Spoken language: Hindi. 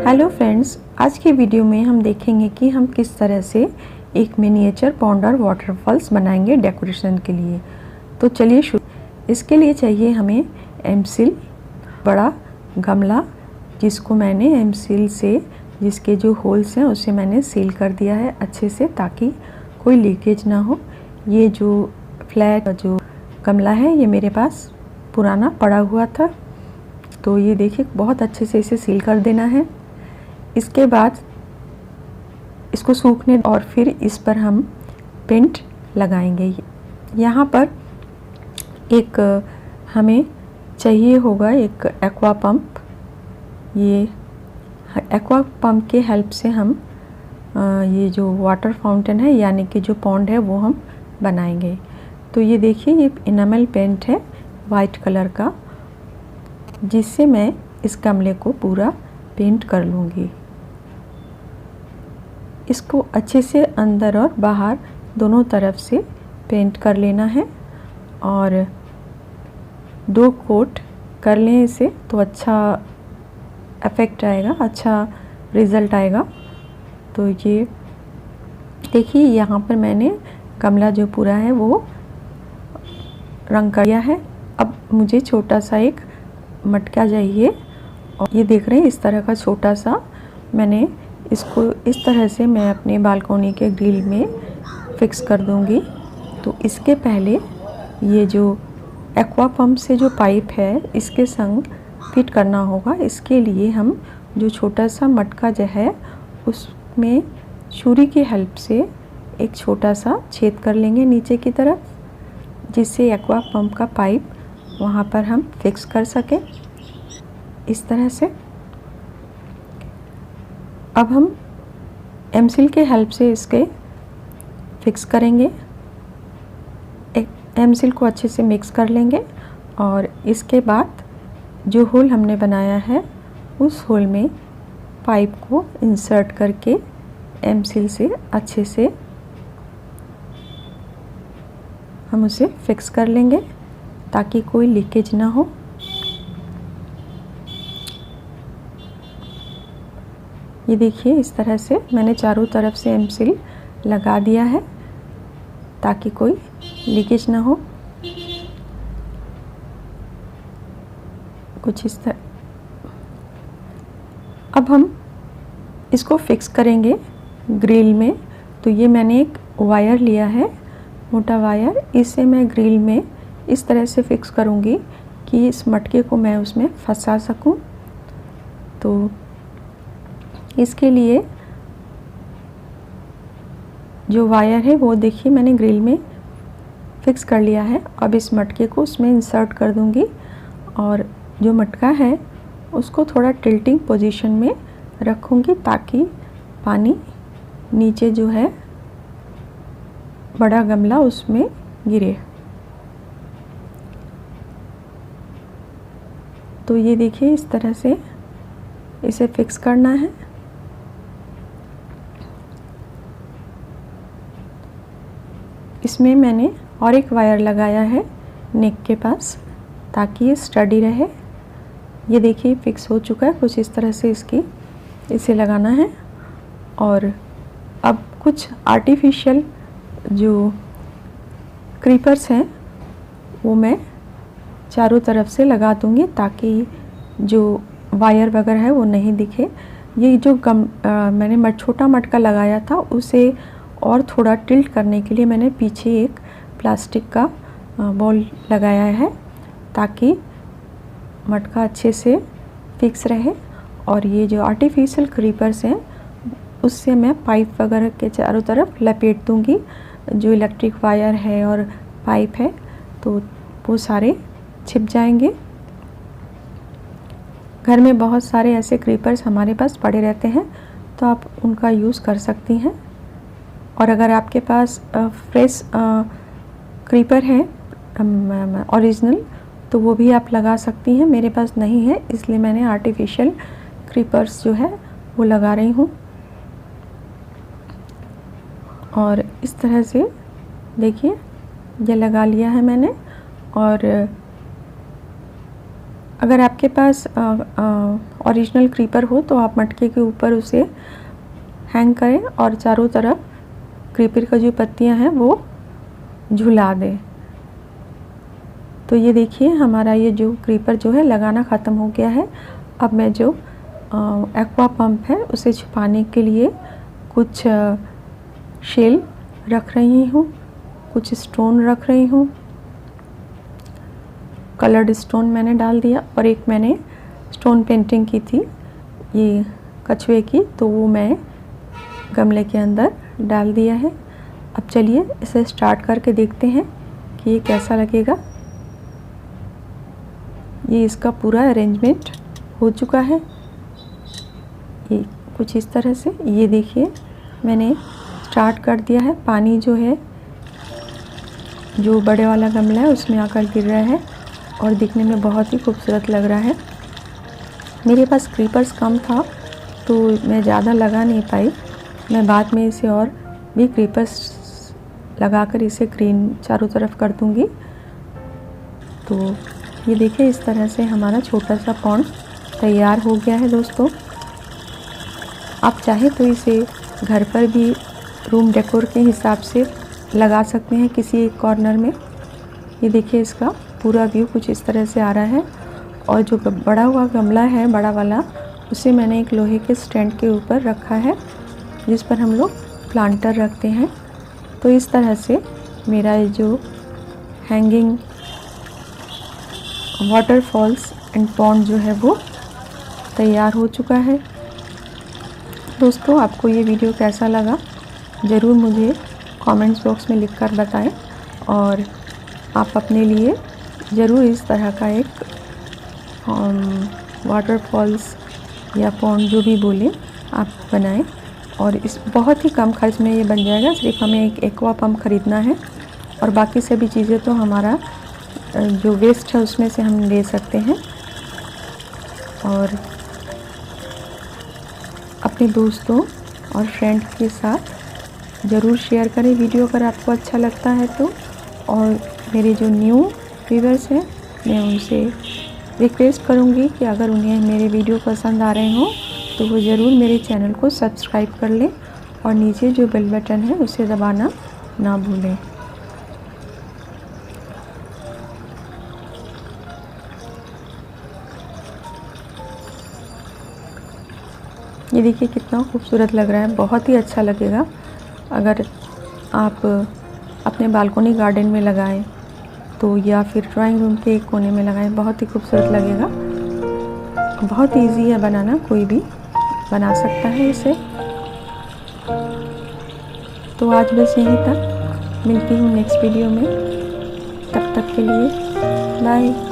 हेलो फ्रेंड्स, आज की वीडियो में हम देखेंगे कि हम किस तरह से एक मिनिएचर पॉन्ड और वाटरफॉल्स बनाएंगे डेकोरेशन के लिए। तो चलिए शुरू। इसके लिए चाहिए हमें एमसिल, बड़ा गमला जिसको मैंने एमसिल से जिसके जो होल्स हैं उसे मैंने सील कर दिया है अच्छे से ताकि कोई लीकेज ना हो। ये जो फ्लैट जो गमला है ये मेरे पास पुराना पड़ा हुआ था, तो ये देखिए बहुत अच्छे से इसे सील कर देना है। इसके बाद इसको सूखने और फिर इस पर हम पेंट लगाएंगे। यहाँ पर एक हमें चाहिए होगा एक एक्वा पंप। ये एक्वा पंप के हेल्प से हम ये जो वाटर फाउंटेन है यानी कि जो पॉन्ड है वो हम बनाएंगे। तो ये देखिए ये इनामल पेंट है वाइट कलर का, जिससे मैं इस गमले को पूरा पेंट कर लूँगी। इसको अच्छे से अंदर और बाहर दोनों तरफ से पेंट कर लेना है और 2 कोट कर लें इसे तो अच्छा इफ़ेक्ट आएगा, अच्छा रिज़ल्ट आएगा। तो ये देखिए यहाँ पर मैंने गमला जो पूरा है वो रंग कर दिया है। अब मुझे छोटा सा एक मटका चाहिए और ये देख रहे हैं इस तरह का छोटा सा मैंने इसको इस तरह से मैं अपने बालकोनी के ग्रिल में फिक्स कर दूंगी। तो इसके पहले ये जो एक्वा पंप से जो पाइप है इसके संग फिट करना होगा। इसके लिए हम जो छोटा सा मटका जो है उसमें छुरी की हेल्प से एक छोटा सा छेद कर लेंगे नीचे की तरफ, जिससे एक्वा पंप का पाइप वहाँ पर हम फिक्स कर सकें इस तरह से। अब हम एमसिल के हेल्प से इसके फिक्स करेंगे। एमसिल को अच्छे से मिक्स कर लेंगे और इसके बाद जो होल हमने बनाया है उस होल में पाइप को इंसर्ट करके एमसिल से अच्छे से हम उसे फिक्स कर लेंगे ताकि कोई लीकेज ना हो। ये देखिए इस तरह से मैंने चारों तरफ से एमसिल लगा दिया है ताकि कोई लीकेज ना हो। कुछ इस तरह। अब हम इसको फिक्स करेंगे ग्रिल में। तो ये मैंने एक वायर लिया है, मोटा वायर, इसे मैं ग्रिल में इस तरह से फिक्स करूँगी कि इस मटके को मैं उसमें फंसा सकूँ। तो इसके लिए जो वायर है वो देखिए मैंने ग्रिल में फिक्स कर लिया है। अब इस मटके को उसमें इंसर्ट कर दूंगी और जो मटका है उसको थोड़ा टिल्टिंग पोजीशन में रखूंगी ताकि पानी नीचे जो है बड़ा गमला उसमें गिरे। तो ये देखिए इस तरह से इसे फिक्स करना है। इसमें मैंने और एक वायर लगाया है नेक के पास ताकि ये स्टडी रहे। ये देखिए फिक्स हो चुका है कुछ इस तरह से इसे लगाना है। और अब कुछ आर्टिफिशियल जो क्रीपर्स हैं वो मैं चारों तरफ से लगा दूंगी ताकि जो वायर वगैरह है वो नहीं दिखे। ये जो मैंने छोटा मटका लगाया था उसे और थोड़ा टिल्ट करने के लिए मैंने पीछे एक प्लास्टिक का बॉल लगाया है ताकि मटका अच्छे से फिक्स रहे। और ये जो आर्टिफिशियल क्रीपर्स हैं उससे मैं पाइप वगैरह के चारों तरफ लपेट दूंगी। जो इलेक्ट्रिक वायर है और पाइप है तो वो सारे छिप जाएंगे। घर में बहुत सारे ऐसे क्रीपर्स हमारे पास पड़े रहते हैं तो आप उनका यूज़ कर सकती हैं। और अगर आपके पास फ्रेश क्रीपर है ओरिजिनल तो वो भी आप लगा सकती हैं। मेरे पास नहीं है इसलिए मैंने आर्टिफिशियल क्रीपर्स जो है वो लगा रही हूँ। और इस तरह से देखिए ये लगा लिया है मैंने। और अगर आपके पास ओरिजिनल क्रीपर हो तो आप मटके के ऊपर उसे हैंग करें और चारों तरफ क्रीपर का जो पत्तियां हैं वो झुला दें। तो ये देखिए हमारा ये जो क्रीपर जो है लगाना ख़त्म हो गया है। अब मैं जो एक्वा पंप है उसे छुपाने के लिए कुछ शेल रख रही हूँ, कुछ स्टोन रख रही हूँ। कलर्ड स्टोन मैंने डाल दिया और एक मैंने स्टोन पेंटिंग की थी ये कछुए की, तो वो मैं गमले के अंदर डाल दिया है। अब चलिए इसे स्टार्ट करके देखते हैं कि ये कैसा लगेगा। ये इसका पूरा अरेंजमेंट हो चुका है, ये कुछ इस तरह से। ये देखिए मैंने स्टार्ट कर दिया है। पानी जो है जो बड़े वाला गमला है उसमें आकर गिर रहा है और दिखने में बहुत ही खूबसूरत लग रहा है। मेरे पास क्रीपर्स कम था तो मैं ज़्यादा लगा नहीं पाई। मैं बाद में इसे और भी क्रीपर्स लगाकर इसे ग्रीन चारों तरफ कर दूंगी। तो ये देखिए इस तरह से हमारा छोटा सा पॉन्ड तैयार हो गया है दोस्तों। आप चाहे तो इसे घर पर भी रूम डेकोर के हिसाब से लगा सकते हैं किसी एक कॉर्नर में। ये देखिए इसका पूरा व्यू कुछ इस तरह से आ रहा है। और जो बड़ा हुआ गमला है बड़ा वाला, उसे मैंने एक लोहे के स्टैंड के ऊपर रखा है जिस पर हम लोग प्लांटर रखते हैं। तो इस तरह से मेरा ये जो हैंगिंग वाटरफॉल्स एंड पॉन्ड जो है वो तैयार हो चुका है। दोस्तों आपको ये वीडियो कैसा लगा ज़रूर मुझे कमेंट्स बॉक्स में लिखकर बताएं और आप अपने लिए ज़रूर इस तरह का एक वाटरफॉल्स या पॉन्ड जो भी बोलें आप बनाएं। और इस बहुत ही कम खर्च में ये बन जाएगा। सिर्फ हमें एक एक्वा पंप ख़रीदना है और बाकी सभी चीज़ें तो हमारा जो वेस्ट है उसमें से हम ले सकते हैं। और अपने दोस्तों और फ्रेंड के साथ ज़रूर शेयर करें वीडियो अगर आपको अच्छा लगता है तो। और मेरे जो न्यू व्यूअर्स हैं मैं उनसे रिक्वेस्ट करूंगी कि अगर उन्हें मेरे वीडियो पसंद आ रहे हों तो वो ज़रूर मेरे चैनल को सब्सक्राइब कर लें और नीचे जो बेल बटन है उसे दबाना ना भूलें। ये देखिए कितना खूबसूरत लग रहा है, बहुत ही अच्छा लगेगा अगर आप अपने बालकनी गार्डन में लगाएं तो, या फिर ड्राइंग रूम के एक कोने में लगाएं, बहुत ही खूबसूरत लगेगा। बहुत इजी है बनाना, कोई भी बना सकता है इसे। तो आज बस यहीं तक, मिलती हूँ नेक्स्ट वीडियो में। तब तक के लिए बाय।